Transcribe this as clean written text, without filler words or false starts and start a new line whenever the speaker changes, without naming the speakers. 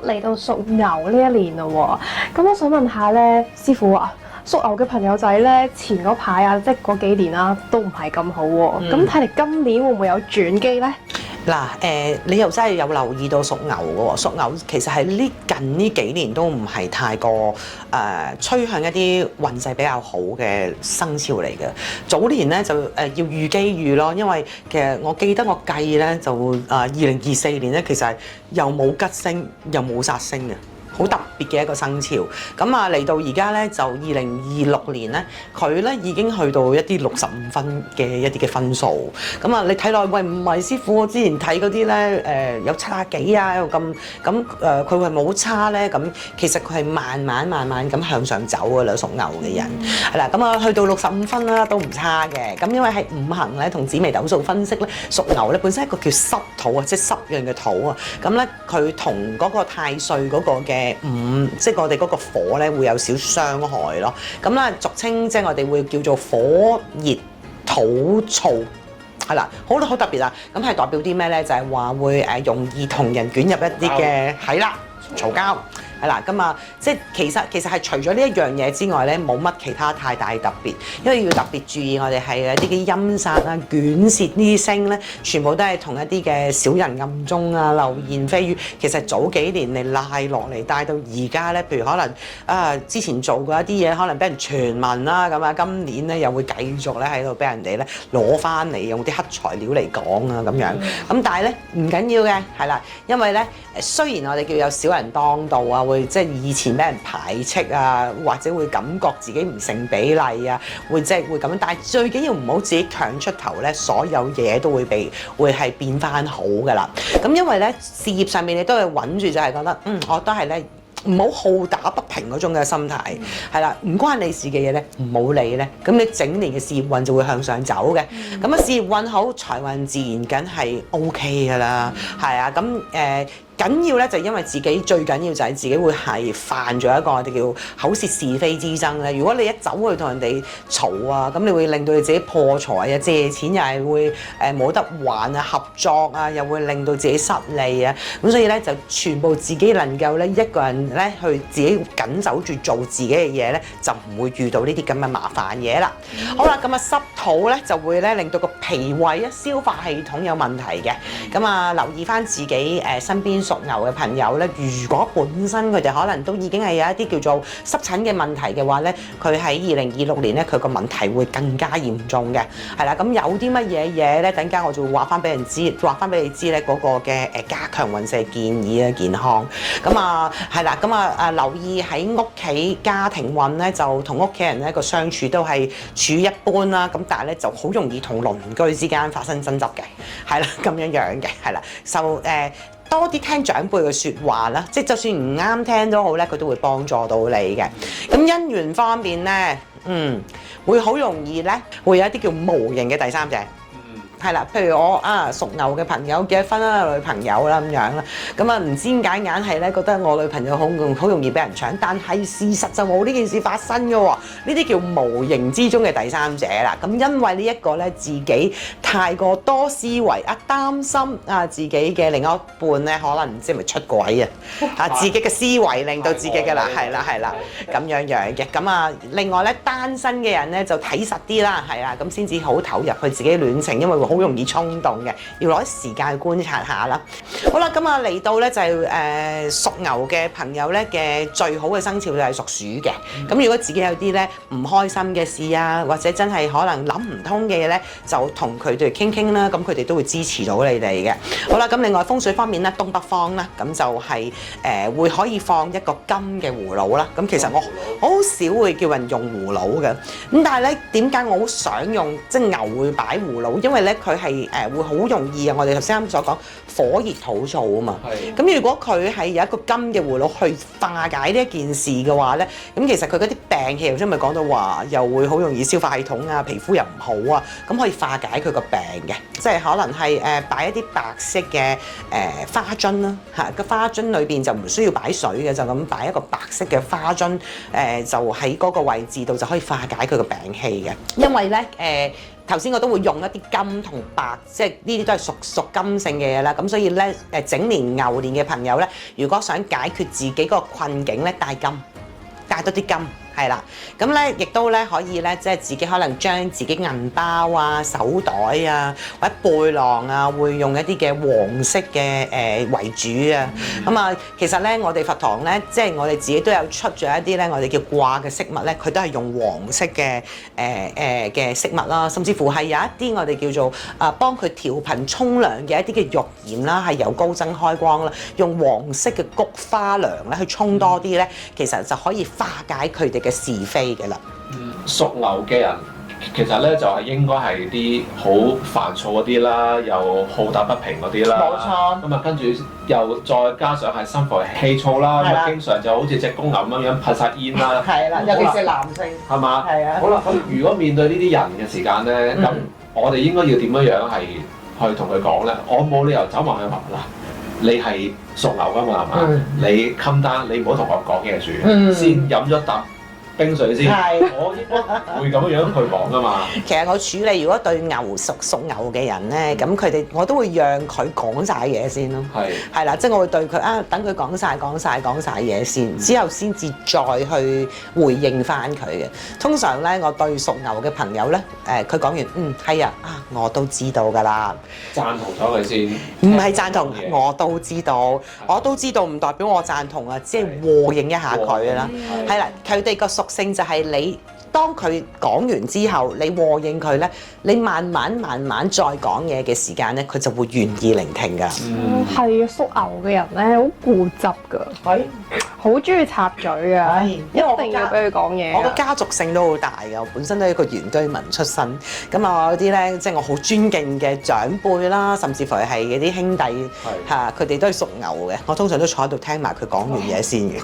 嚟到屬牛呢一年咯喎，咁我想問下咧，師傅啊，屬牛嘅朋友仔咧，前嗰排啊，即係嗰幾年啦，都唔係咁好喎。咁睇嚟今年會唔會有轉機咧？
嗱你又真係有留意到屬牛嘅喎，屬牛其實係近呢幾年都唔係太過趨向一啲運勢比較好嘅生肖嚟嘅。早年咧就要遇機遇咯，因為其實我記得我計咧就2024年咧其實係又冇吉星又冇煞星嘅。好特別嘅一個生肖，咁啊嚟到而家咧就2026年咧，佢咧已經去到一啲65分嘅一啲嘅分數，咁啊你睇落喂唔係師傅，我之前睇嗰啲咧有70幾啊，又咁佢係冇差咧，咁其實佢係慢慢咁向上走㗎啦，屬牛嘅人係啦，咁啊去到65分啦都唔差嘅，咁因為係五行咧同紫微斗數分析咧，屬牛咧本身係一個叫濕土啊，即係濕潤嘅土啊，咁咧佢同嗰個太歲嗰個嘅即係我哋嗰個火咧會有少傷害咯，咁啦俗稱即係我哋會叫做火熱土燥，係啦，好特別啊！咁係代表啲咩咧？就係話會容易同人捲入一啲嘅係啦嘈交。係啦，咁啊，即係其實係除咗呢一樣嘢之外咧，冇乜其他太大特別，因為要特別注意我哋係一啲嘅陰煞啊、捲舌呢啲星咧，全部都係同一啲嘅小人暗中啊、流言蜚語，其實早幾年嚟賴落嚟，帶到而家咧，譬如可能之前做過一啲嘢，可能俾人傳聞啦，咁啊，今年咧又會繼續咧喺度俾人哋咧攞翻嚟用啲黑材料嚟講啊咁樣，咁但係咧唔緊要嘅，係啦，因為咧雖然我哋叫有小人當道啊。會即係以前俾人排斥啊，或者會感覺自己唔成比例啊，會咁樣。但係最緊要唔好自己強出頭咧，所有嘢都會係變翻好噶啦。咁因為咧事業上面你都係穩住，就係覺得我都係咧唔好好打不平嗰種嘅心態，係啦，唔關你事嘅嘢咧唔好理咧。咁你整年嘅事業運就會向上走嘅。咁啊事業運好，財運自然梗係 OK 噶啦，係啊。咁緊要咧就因為自己最緊要就係自己會係犯咗一個我哋叫口舌是非之爭咧。如果你一走去同人哋嘈啊，咁你會令到你自己破財啊，借錢又係會冇得還啊，合作啊又會令到自己失利啊。咁所以咧就全部自己能夠咧一個人咧去自己緊守住做自己嘅嘢咧，就唔會遇到呢啲咁嘅麻煩嘢啦。好啦，咁啊濕土咧就會咧令到個脾胃啊消化系統有問題嘅。咁啊留意翻自己身邊屬牛嘅朋友咧，如果本身佢哋可能都已經係有一啲叫做濕疹嘅問題嘅話咧，佢喺2026年咧，佢個問題會更加嚴重嘅，係啦。咁有啲乜嘢嘢咧？等間我就會話翻俾你知咧嗰個嘅加強運勢建議啊，健康。咁啊係啦，咁啊留意喺屋企家庭運咧，就同屋企人咧個相處都係處一般啦。咁但係咧就好容易同鄰居之間發生爭執嘅，係啦咁樣嘅，係啦，就多啲聽長輩嘅説話啦，即係就算唔啱聽都好咧，佢都會幫助到你嘅。咁姻緣方面咧，會好容易咧，會有一啲叫無形嘅第三者。係啦，譬如我屬牛嘅朋友結咗婚啦，女朋友啦咁樣啦，咁啊唔知點解硬係咧覺得我女朋友好容易俾人搶，但係事實就冇呢件事發生嘅喎，呢啲叫無形之中嘅第三者啦。咁因為呢一個咧自己太過多思維擔心自己嘅另一半咧可能唔知係咪出軌自己嘅思維令到自己嘅啦，係啦咁樣嘅。咁啊另外咧單身嘅人咧就睇實啲啦，係啦，咁先至好投入去自己戀情，因為好容易衝動嘅，要攞啲時間去觀察下啦。好啦，咁啊嚟到咧就係屬牛嘅朋友咧嘅最好嘅生肖就係屬鼠嘅。咁如果自己有啲咧唔開心嘅事啊，或者真係可能諗唔通嘅嘢咧，就同佢哋傾傾啦。咁佢哋都會支持到你哋嘅。好啦，咁另外風水方面咧，東北方啦，咁就係會可以放一個金嘅葫蘆啦。咁其實我好少會叫人用葫蘆嘅。咁但係咧點解我好想用即係牛會擺葫蘆？因為咧佢係會好容易啊！我哋頭先啱所講火熱土燥啊嘛。咁如果佢係有一個金嘅葫蘆去化解呢一件事嘅話咧，咁其實佢嗰啲病氣頭先咪講到話，又會好容易消化系統啊，皮膚又唔好啊，咁可以化解佢個病嘅。即係可能係擺一啲白色嘅花樽啦，個花樽裏邊就唔需要擺水嘅，就咁擺一個白色嘅花樽，就喺嗰個位置度就可以化解佢個病氣嘅。因為咧頭先我都會用一啲金同白，即係呢啲都係屬金性嘅嘢啦。咁所以咧整年牛年嘅朋友咧，如果想解決自己個困境咧，帶金，帶多啲金。係啦，咁咧亦都咧可以咧，即係自己可能將自己銀包啊、手袋啊或者背囊啊，會用一啲嘅黃色嘅為主啊。咁啊，其實咧我哋佛堂咧，即係我哋自己都有出咗一啲咧，我哋叫掛嘅飾物咧，佢都係用黃色嘅嘅飾物啦，甚至乎係有一啲我哋叫做幫佢調頻沖涼嘅一啲嘅浴鹽啦，係由高增開光啦，用黃色嘅菊花涼咧去沖多啲咧，其實就可以化解佢哋嘅是非嘅啦。
屬牛嘅人其實咧就係應該係啲好煩躁嗰啲啦，又好打不平嗰啲啦。
冇錯。
咁啊，跟住又再加上係心浮氣躁啦，咁啊經常就好似隻公牛咁樣噴晒煙啦。
係啦，尤其是男性。係嘛？係啊。好啦，咁如果面對呢啲人嘅時間咧，咁我哋應該要點樣係去同佢講咧？我冇理由走埋去話嗱，你係屬牛㗎嘛係嘛？你襟單，你唔好同我講嘢住，先飲咗啖冰水先，我應該會咁樣去講噶嘛。其實我處理如果對屬牛嘅人咧，咁佢哋我都會讓佢講晒嘢先咯。係啦，即係我會對佢等佢講晒嘢先，之後先至再去回應翻佢嘅。通常咧，我對屬牛嘅朋友咧，佢講完係啊，我都知道㗎啦，
贊同咗佢先。
唔係贊同，我都知道唔代表我贊同啊，即係和應一下佢啦。係啦，佢哋個屬性就係你，當佢講完之後，你和應佢咧，你慢慢再講嘢嘅時間咧，佢就會願意聆聽㗎。
係啊，屬牛嘅人咧好固執㗎，好中意插嘴㗎，一定要俾佢講嘢。
我個家族性都好大㗎，我本身都係一個原居民出身，咁啊有啲咧，即係我好尊敬嘅長輩啦，甚至乎係嗰啲兄弟嚇，佢哋都係屬牛嘅，我通常都坐喺度聽埋佢講完嘢先嘅。